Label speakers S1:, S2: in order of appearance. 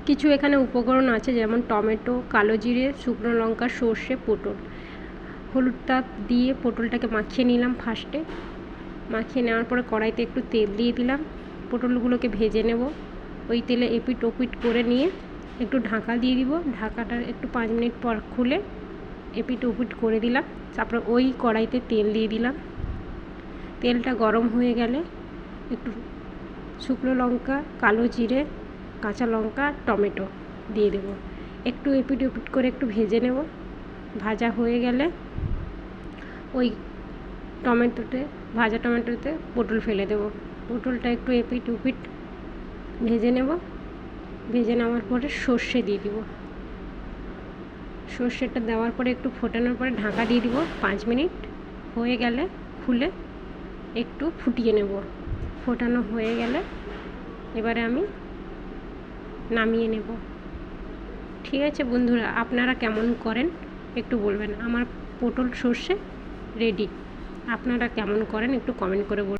S1: কিছু এখানে উপকরণ আছে, যেমন টমেটো, কালো জিরে, শুকনো লঙ্কা, সর্ষে, পটল। হলুদটা দিয়ে পটলটাকে মাখিয়ে নিলাম ফার্স্টে। মাখিয়ে নেওয়ার পরে কড়াইতে একটু তেল দিয়ে দিলাম, পটলগুলোকে ভেজে নেব। ওই তেলে এপিট ওপিট করে নিয়ে একটু ঢাকা দিয়ে দিব। ঢাকাটা একটু 5 মিনিট পর খুলে এপিট ওপিট করে দিলাম। তারপরে ওই কড়াইতে তেল দিয়ে দিলাম। তেলটা গরম হয়ে গেলে একটু শুকনো লঙ্কা, কালো জিরে, কাঁচা লঙ্কা, টমেটো দিয়ে দেব। একটু এপিট ওপিট করে একটু ভেজে নেব। ভাজা হয়ে গেলে ওই ভাজা টমেটোতে পটল ফেলে দেব। পটলটা একটু এপিট ওপিট ভেজে নেব। ভেজে নেওয়ার পরে সর্ষে দিয়ে দিব। সর্ষেটা দেওয়ার পরে একটু ফোটানোর পরে ঢাকা দিয়ে দিব। 5 মিনিট হয়ে গেলে খুলে একটু ফুটিয়ে নেব। ফোটানো হয়ে গেলে এবারে আমি নামিয়ে নেব। ঠিক আছে বন্ধুরা, আপনারা কেমন করেন একটু বলবেন। আমার পটল সর্ষে রেডি। আপনারা কেমন করেন একটু কমেন্ট করে বলুন।